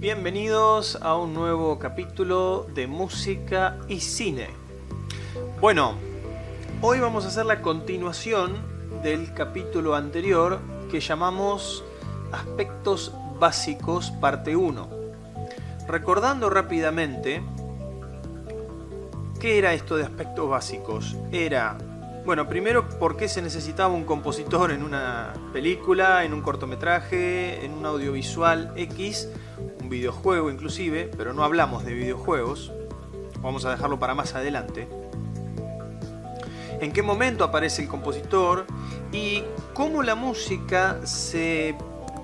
Bienvenidos a un nuevo capítulo de música y cine. Bueno, hoy vamos a hacer la continuación del capítulo anterior que llamamos Aspectos Básicos, parte 1. Recordando rápidamente, ¿qué era esto de aspectos básicos? Era, bueno, primero, ¿por qué se necesitaba un compositor en una película, en un cortometraje, en un audiovisual X, un videojuego inclusive, pero no hablamos de videojuegos, vamos a dejarlo para más adelante? ¿En qué momento aparece el compositor? Y cómo la música se,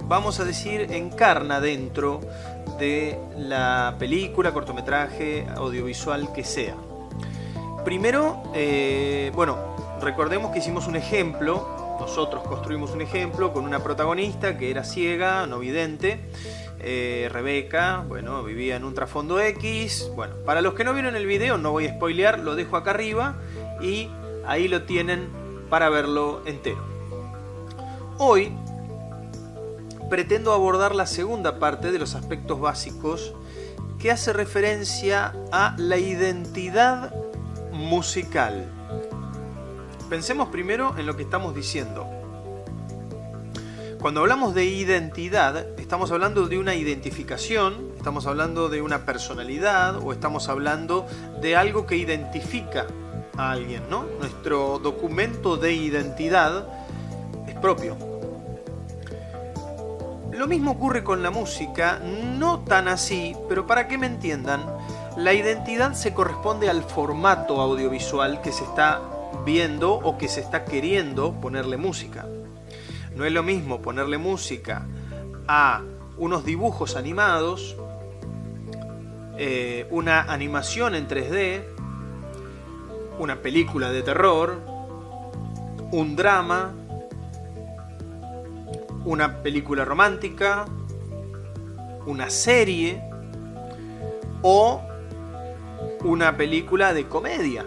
vamos a decir, encarna dentro de la película, cortometraje, audiovisual que sea. Primero, recordemos que hicimos un ejemplo, nosotros construimos un ejemplo con una protagonista que era ciega, no vidente, Rebeca, bueno, vivía en un trasfondo X. Bueno, para los que no vieron el video, no voy a spoilear, lo dejo acá arriba y ahí lo tienen para verlo entero. Hoy pretendo abordar la segunda parte de los aspectos básicos que hace referencia a la identidad musical. Pensemos primero en lo que estamos diciendo. Cuando hablamos de identidad, estamos hablando de una identificación, estamos hablando de una personalidad o estamos hablando de algo que identifica a alguien, ¿no? Nuestro documento de identidad es propio. Lo mismo ocurre con la música, no tan así, pero para que me entiendan, la identidad se corresponde al formato audiovisual que se está viendo o que se está queriendo ponerle música. No es lo mismo ponerle música a unos dibujos animados, una animación en 3D, una película de terror, un drama, una película romántica, una serie o una película de comedia.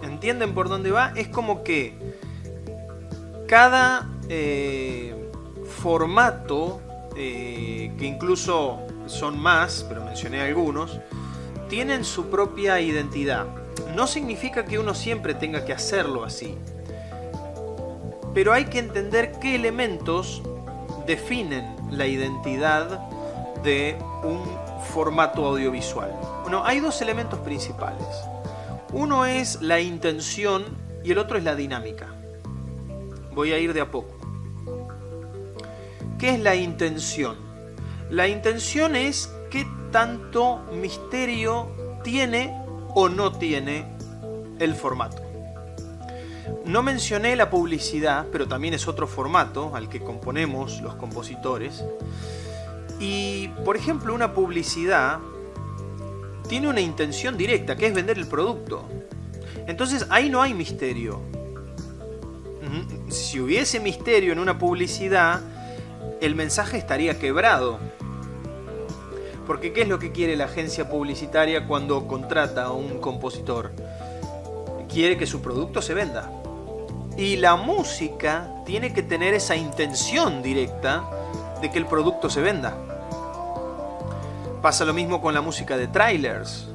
¿Entienden por dónde va? Es como que cada formato, que incluso son más, pero mencioné algunos, tienen su propia identidad. No significa que uno siempre tenga que hacerlo así, pero hay que entender qué elementos definen la identidad de un formato audiovisual. Bueno, hay dos elementos principales. Uno es la intención y el otro es la dinámica. Voy a ir de a poco. ¿Qué es la intención? La intención es qué tanto misterio tiene o no tiene el formato. No mencioné la publicidad, pero también es otro formato al que componemos los compositores. Y, por ejemplo, una publicidad tiene una intención directa, que es vender el producto. Entonces ahí no hay misterio. Si hubiese misterio en una publicidad, el mensaje estaría quebrado. Porque ¿qué es lo que quiere la agencia publicitaria cuando contrata a un compositor? Quiere que su producto se venda. Y la música tiene que tener esa intención directa de que el producto se venda. Pasa lo mismo con la música de trailers.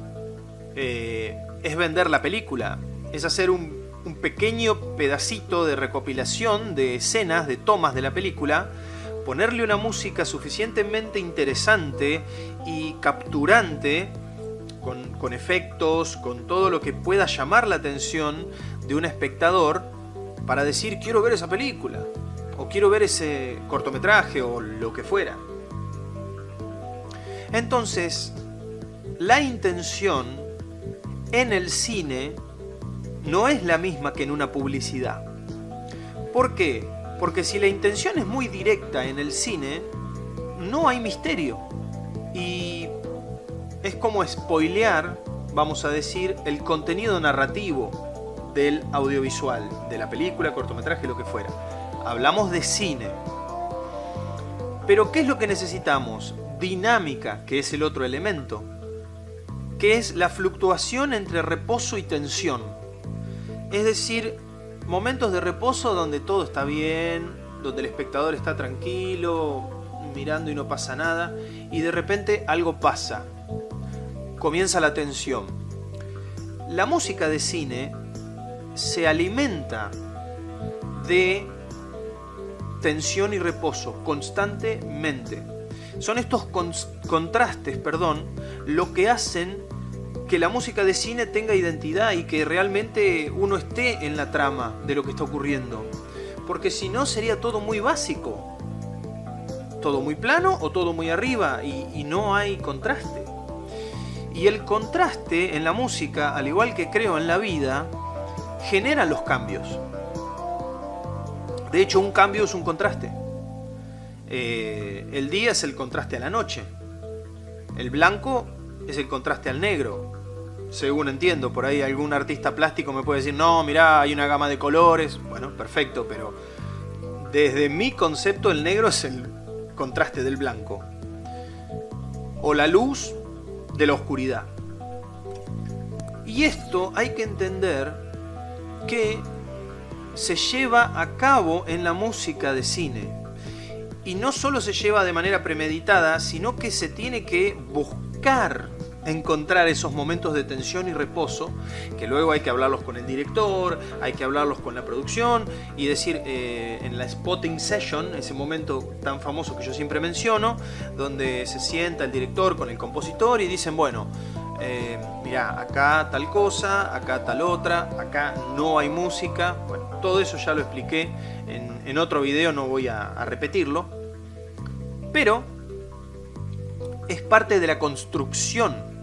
Es vender la película. Es hacer un pequeño pedacito de recopilación de escenas, de tomas de la película, ponerle una música suficientemente interesante y capturante, con efectos, con todo lo que pueda llamar la atención de un espectador para decir quiero ver esa película, o quiero ver ese cortometraje, o lo que fuera. Entonces, la intención en el cine no es la misma que en una publicidad. ¿Por qué? Porque si la intención es muy directa en el cine, no hay misterio. Y es como spoilear, vamos a decir, el contenido narrativo del audiovisual, de la película, cortometraje, lo que fuera. Hablamos de cine. Pero ¿qué es lo que necesitamos? Dinámica, que es el otro elemento, que es la fluctuación entre reposo y tensión. Es decir, momentos de reposo donde todo está bien, donde el espectador está tranquilo, mirando y no pasa nada, y de repente algo pasa, comienza la tensión. La música de cine se alimenta de tensión y reposo constantemente. Son estos contrastes, lo que hacen que la música de cine tenga identidad y que realmente uno esté en la trama de lo que está ocurriendo. Porque si no sería todo muy básico, todo muy plano o todo muy arriba, y no hay contraste. Y el contraste en la música, al igual que creo en la vida, genera los cambios. De hecho, un cambio es un contraste. El día es el contraste a la noche. El blanco es el contraste al negro. Según entiendo, por ahí algún artista plástico me puede decir, no, mirá, hay una gama de colores. Bueno, perfecto, pero desde mi concepto el negro es el contraste del blanco. O la luz de la oscuridad. Y esto hay que entender que se lleva a cabo en la música de cine. Y no solo se lleva de manera premeditada, sino que se tiene que buscar encontrar esos momentos de tensión y reposo, que luego hay que hablarlos con el director, hay que hablarlos con la producción y decir, en la spotting session, ese momento tan famoso que yo siempre menciono, donde se sienta el director con el compositor y dicen, bueno, mirá, acá tal cosa, acá tal otra, acá no hay música. Bueno, todo eso ya lo expliqué en otro video, no voy a repetirlo, pero es parte de la construcción,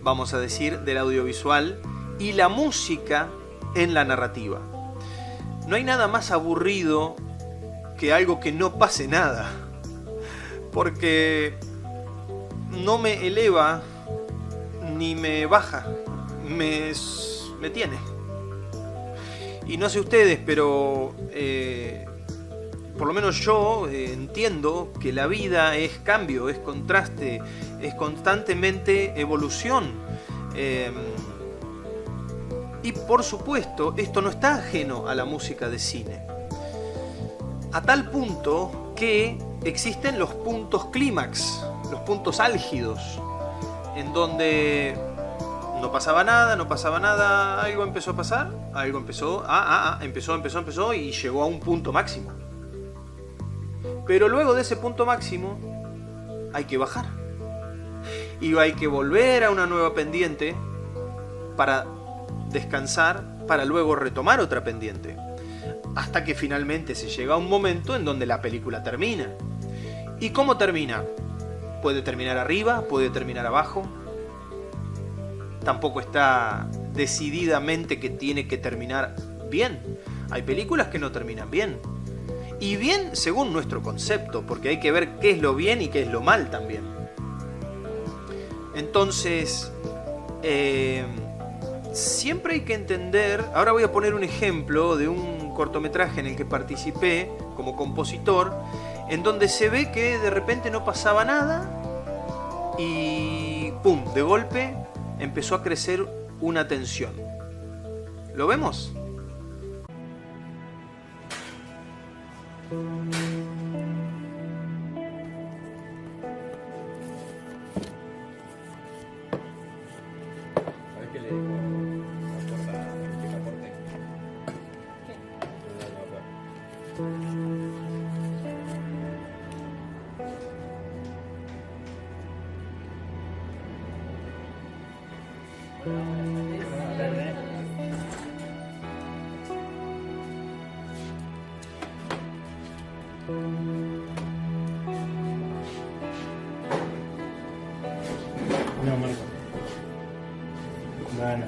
vamos a decir, del audiovisual y la música en la narrativa. No hay nada más aburrido que algo que no pase nada, porque no me eleva ni me baja, me tiene. Y no sé ustedes, pero por lo menos yo entiendo que la vida es cambio, es contraste, es constantemente evolución. Y por supuesto, esto no está ajeno a la música de cine. A tal punto que existen los puntos clímax, los puntos álgidos, en donde no pasaba nada, algo empezó a pasar, algo empezó, empezó y llegó a un punto máximo. Pero luego de ese punto máximo hay que bajar. Y hay que volver a una nueva pendiente para descansar, para luego retomar otra pendiente. Hasta que finalmente se llega a un momento en donde la película termina. ¿Y cómo termina? Puede terminar arriba, puede terminar abajo. Tampoco está decididamente que tiene que terminar bien. Hay películas que no terminan bien. Y bien según nuestro concepto, porque hay que ver qué es lo bien y qué es lo mal también. Entonces, siempre hay que entender. Ahora voy a poner un ejemplo de un cortometraje en el que participé como compositor, en donde se ve que de repente no pasaba nada y ¡pum!, de golpe empezó a crecer una tensión. ¿Lo vemos? ¿Sabes qué le dijo la puerta al picaporte? No, Marco. Bueno.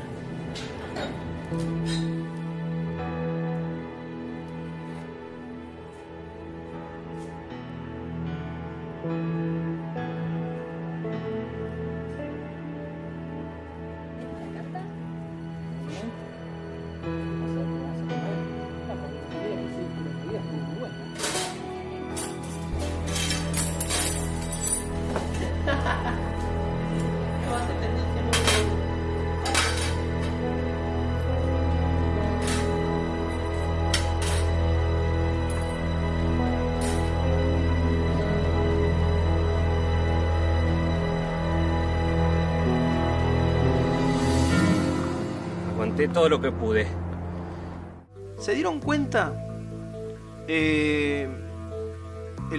conté todo lo que pude. ¿Se dieron cuenta? El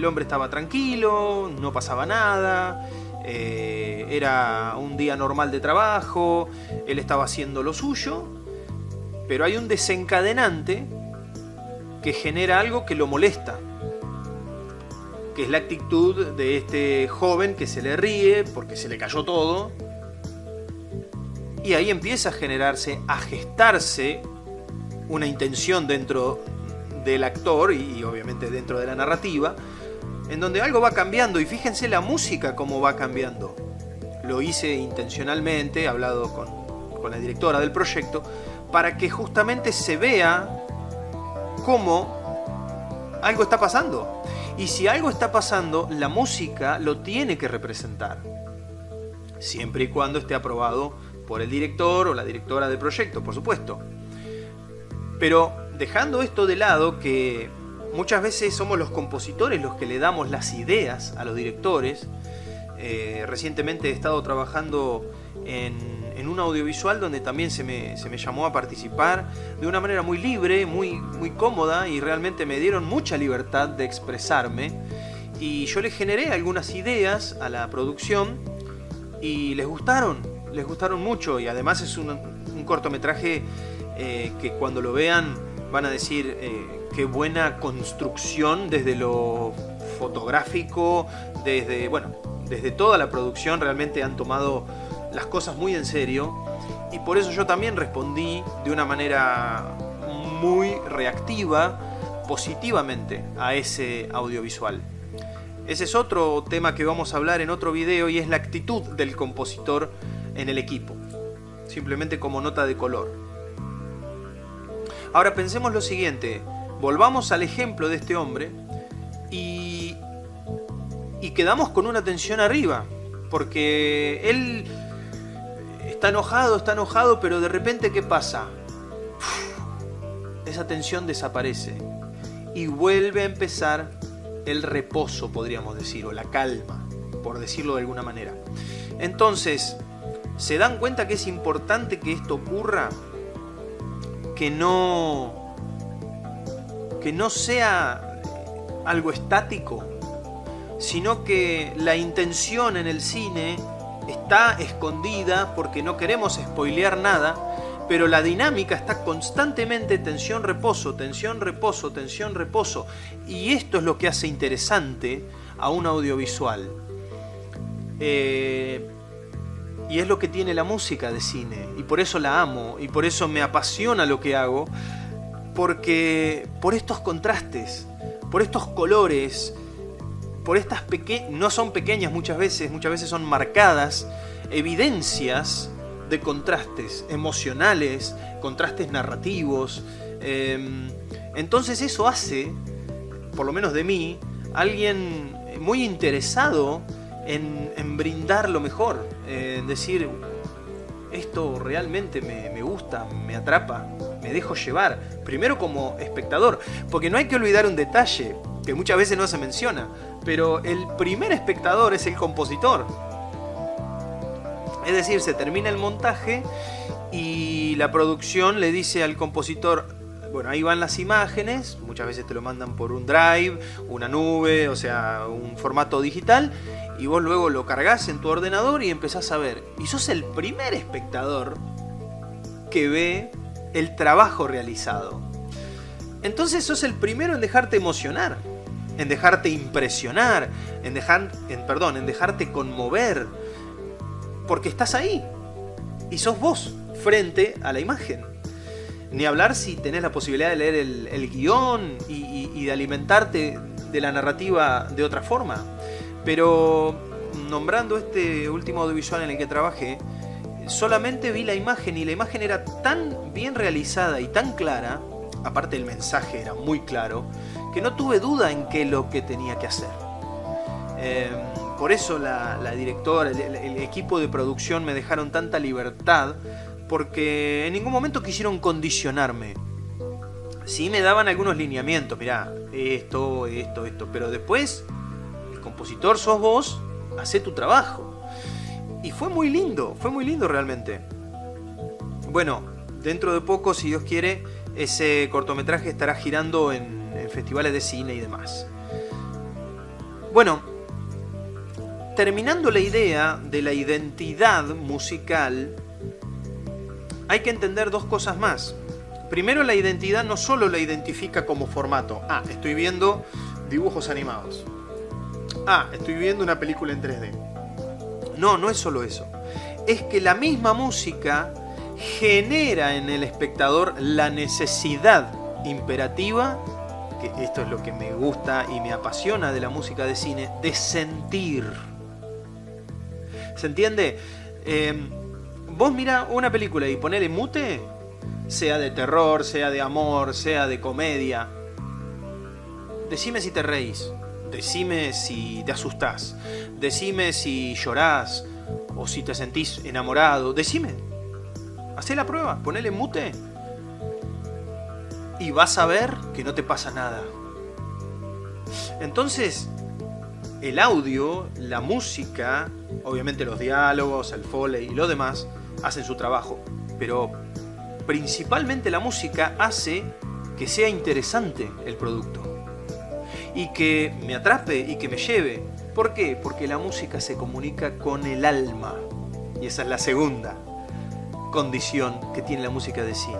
hombre estaba tranquilo, no pasaba nada, era un día normal de trabajo, él estaba haciendo lo suyo, pero hay un desencadenante que genera algo que lo molesta, que es la actitud de este joven que se le ríe porque se le cayó todo, y ahí empieza a gestarse una intención dentro del actor y obviamente dentro de la narrativa, en donde algo va cambiando. Y fíjense la música cómo va cambiando. Lo hice intencionalmente, he hablado con la directora del proyecto, para que justamente se vea cómo algo está pasando. Y si algo está pasando, la música lo tiene que representar, siempre y cuando esté aprobado por el director o la directora del proyecto, por supuesto. Pero dejando esto de lado, que muchas veces somos los compositores los que le damos las ideas a los directores. Recientemente he estado trabajando en un audiovisual donde también se me llamó a participar de una manera muy libre, muy cómoda, y realmente me dieron mucha libertad de expresarme. Y yo les generé algunas ideas a la producción y les gustaron mucho. Y además es un cortometraje que cuando lo vean van a decir qué buena construcción desde lo fotográfico, desde toda la producción. Realmente han tomado las cosas muy en serio, y por eso yo también respondí de una manera muy reactiva, positivamente, a ese audiovisual. Ese es otro tema que vamos a hablar en otro video, y es la actitud del compositor en el equipo, simplemente como nota de color. Ahora pensemos lo siguiente, volvamos al ejemplo de este hombre y quedamos con una tensión arriba, porque él está enojado, pero de repente ¿qué pasa? Esa tensión desaparece y vuelve a empezar el reposo, podríamos decir, o la calma, por decirlo de alguna manera. Entonces, ¿se dan cuenta que es importante que esto ocurra? Que no sea algo estático, sino que la intención en el cine está escondida porque no queremos spoilear nada, pero la dinámica está constantemente tensión, reposo, tensión, reposo, tensión, reposo. Y esto es lo que hace interesante a un audiovisual. Y es lo que tiene la música de cine, y por eso la amo, y por eso me apasiona lo que hago, porque por estos contrastes, por estos colores, por estas no son pequeñas muchas veces son marcadas evidencias de contrastes emocionales, contrastes narrativos. Entonces eso hace, por lo menos de mí, alguien muy interesado en brindar lo mejor, en decir, esto realmente me gusta, me atrapa, me dejo llevar, primero como espectador, porque no hay que olvidar un detalle que muchas veces no se menciona, pero el primer espectador es el compositor. Es decir, se termina el montaje y la producción le dice al compositor, bueno, ahí van las imágenes, muchas veces te lo mandan por un drive, una nube, o sea, un formato digital, y vos luego lo cargas en tu ordenador y empezás a ver. Y sos el primer espectador que ve el trabajo realizado. Entonces sos el primero en dejarte emocionar, en dejarte impresionar, en dejarte conmover, porque estás ahí y sos vos frente a la imagen. Ni hablar si tenés la posibilidad de leer el guión y de alimentarte de la narrativa de otra forma. Pero nombrando este último audiovisual en el que trabajé, solamente vi la imagen, y la imagen era tan bien realizada y tan clara, aparte el mensaje era muy claro, que no tuve duda en qué es lo que tenía que hacer. Por eso la directora, el equipo de producción me dejaron tanta libertad, porque en ningún momento quisieron condicionarme. Sí me daban algunos lineamientos, mirá, esto, pero después, el compositor sos vos, hacé tu trabajo. Y fue muy lindo realmente. Bueno, dentro de poco, si Dios quiere, ese cortometraje estará girando en festivales de cine y demás. Bueno, terminando la idea de la identidad musical, hay que entender dos cosas más. Primero, la identidad no solo la identifica como formato. Estoy viendo dibujos animados. Estoy viendo una película en 3D. No es solo eso. Es que la misma música genera en el espectador la necesidad imperativa, que esto es lo que me gusta y me apasiona de la música de cine, de sentir. ¿Se entiende? Vos mirá una película y ponele mute, sea de terror, sea de amor, sea de comedia. Decime si te reís, decime si te asustás, decime si llorás o si te sentís enamorado, decime. Hacé la prueba, ponele mute y vas a ver que no te pasa nada. Entonces, el audio, la música, obviamente los diálogos, el foley y lo demás hacen su trabajo, pero principalmente la música hace que sea interesante el producto y que me atrape y que me lleve. ¿Por qué? Porque la música se comunica con el alma, y esa es la segunda condición que tiene la música de cine.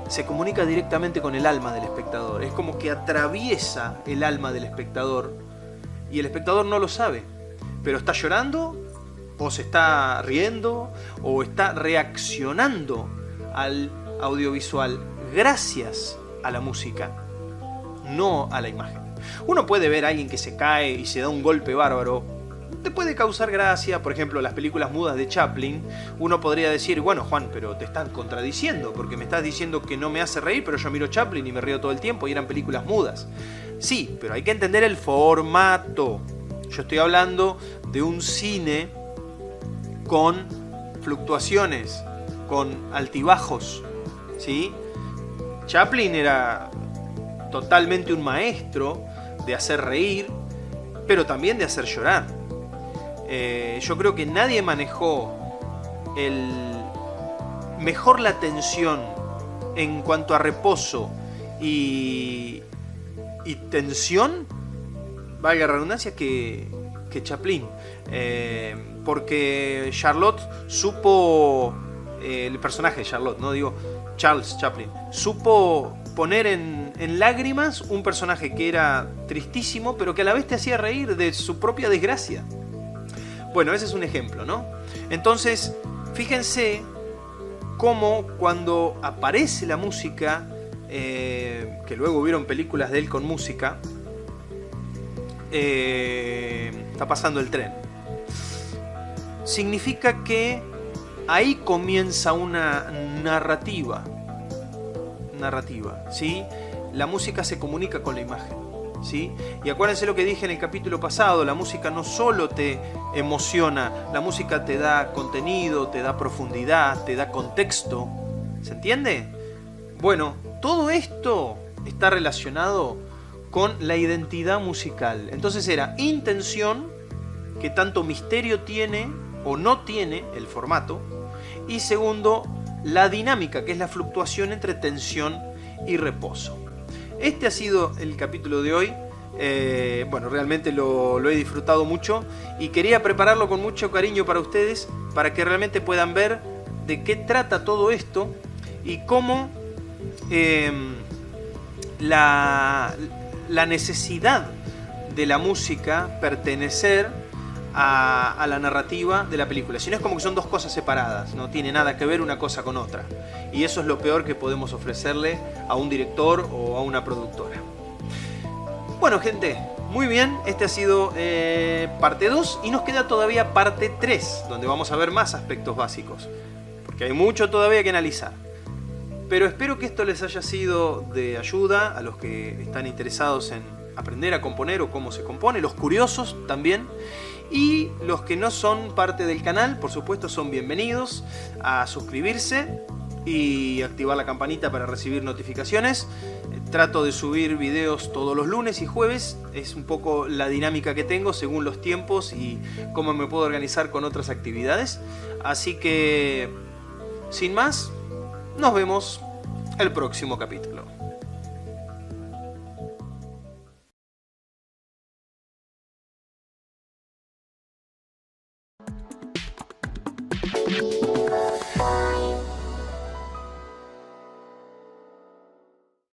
Se comunica directamente con el alma del espectador, es como que atraviesa el alma del espectador y el espectador no lo sabe, pero está llorando o se está riendo o está reaccionando al audiovisual gracias a la música, no a la imagen. Uno puede ver a alguien que se cae y se da un golpe bárbaro, te puede causar gracia. Por ejemplo, las películas mudas de Chaplin, uno podría decir, bueno, Juan, pero te están contradiciendo, porque me estás diciendo que no me hace reír, pero yo miro Chaplin y me río todo el tiempo y eran películas mudas. Sí, pero hay que entender el formato. Yo estoy hablando de un cine con fluctuaciones, con altibajos, ¿sí? Chaplin era totalmente un maestro de hacer reír, pero también de hacer llorar. Yo creo que nadie manejó mejor la tensión en cuanto a reposo y tensión, valga la redundancia, que Chaplin. Porque Charlotte supo, el personaje de Charlotte, no digo Charles Chaplin, supo poner en lágrimas un personaje que era tristísimo, pero que a la vez te hacía reír de su propia desgracia. Bueno, ese es un ejemplo, ¿no? Entonces, fíjense cómo cuando aparece la música, que luego hubieron películas de él con música, está pasando el tren. Significa que ahí comienza una narrativa, ¿sí? La música se comunica con la imagen, ¿sí? Y acuérdense lo que dije en el capítulo pasado, la música no solo te emociona, la música te da contenido, te da profundidad, te da contexto, ¿se entiende? Bueno, todo esto está relacionado con la identidad musical. Entonces era intención, que tanto misterio tiene o no tiene el formato, y segundo, la dinámica, que es la fluctuación entre tensión y reposo. Este ha sido el capítulo de hoy. Bueno, realmente lo he disfrutado mucho y quería prepararlo con mucho cariño para ustedes, para que realmente puedan ver de qué trata todo esto y cómo la necesidad de la música pertenecer a la narrativa de la película. Si no, es como que son dos cosas separadas, no tiene nada que ver una cosa con otra, y eso es lo peor que podemos ofrecerle a un director o a una productora. Bueno, gente, muy bien, este ha sido parte 2 y nos queda todavía parte 3, donde vamos a ver más aspectos básicos, porque hay mucho todavía que analizar. Pero espero que esto les haya sido de ayuda a los que están interesados en aprender a componer o cómo se compone, los curiosos también, y los que no son parte del canal, por supuesto, son bienvenidos a suscribirse y activar la campanita para recibir notificaciones. Trato de subir videos todos los lunes y jueves, es un poco la dinámica que tengo según los tiempos y cómo me puedo organizar con otras actividades. Así que, sin más, Nos vemos el próximo capítulo.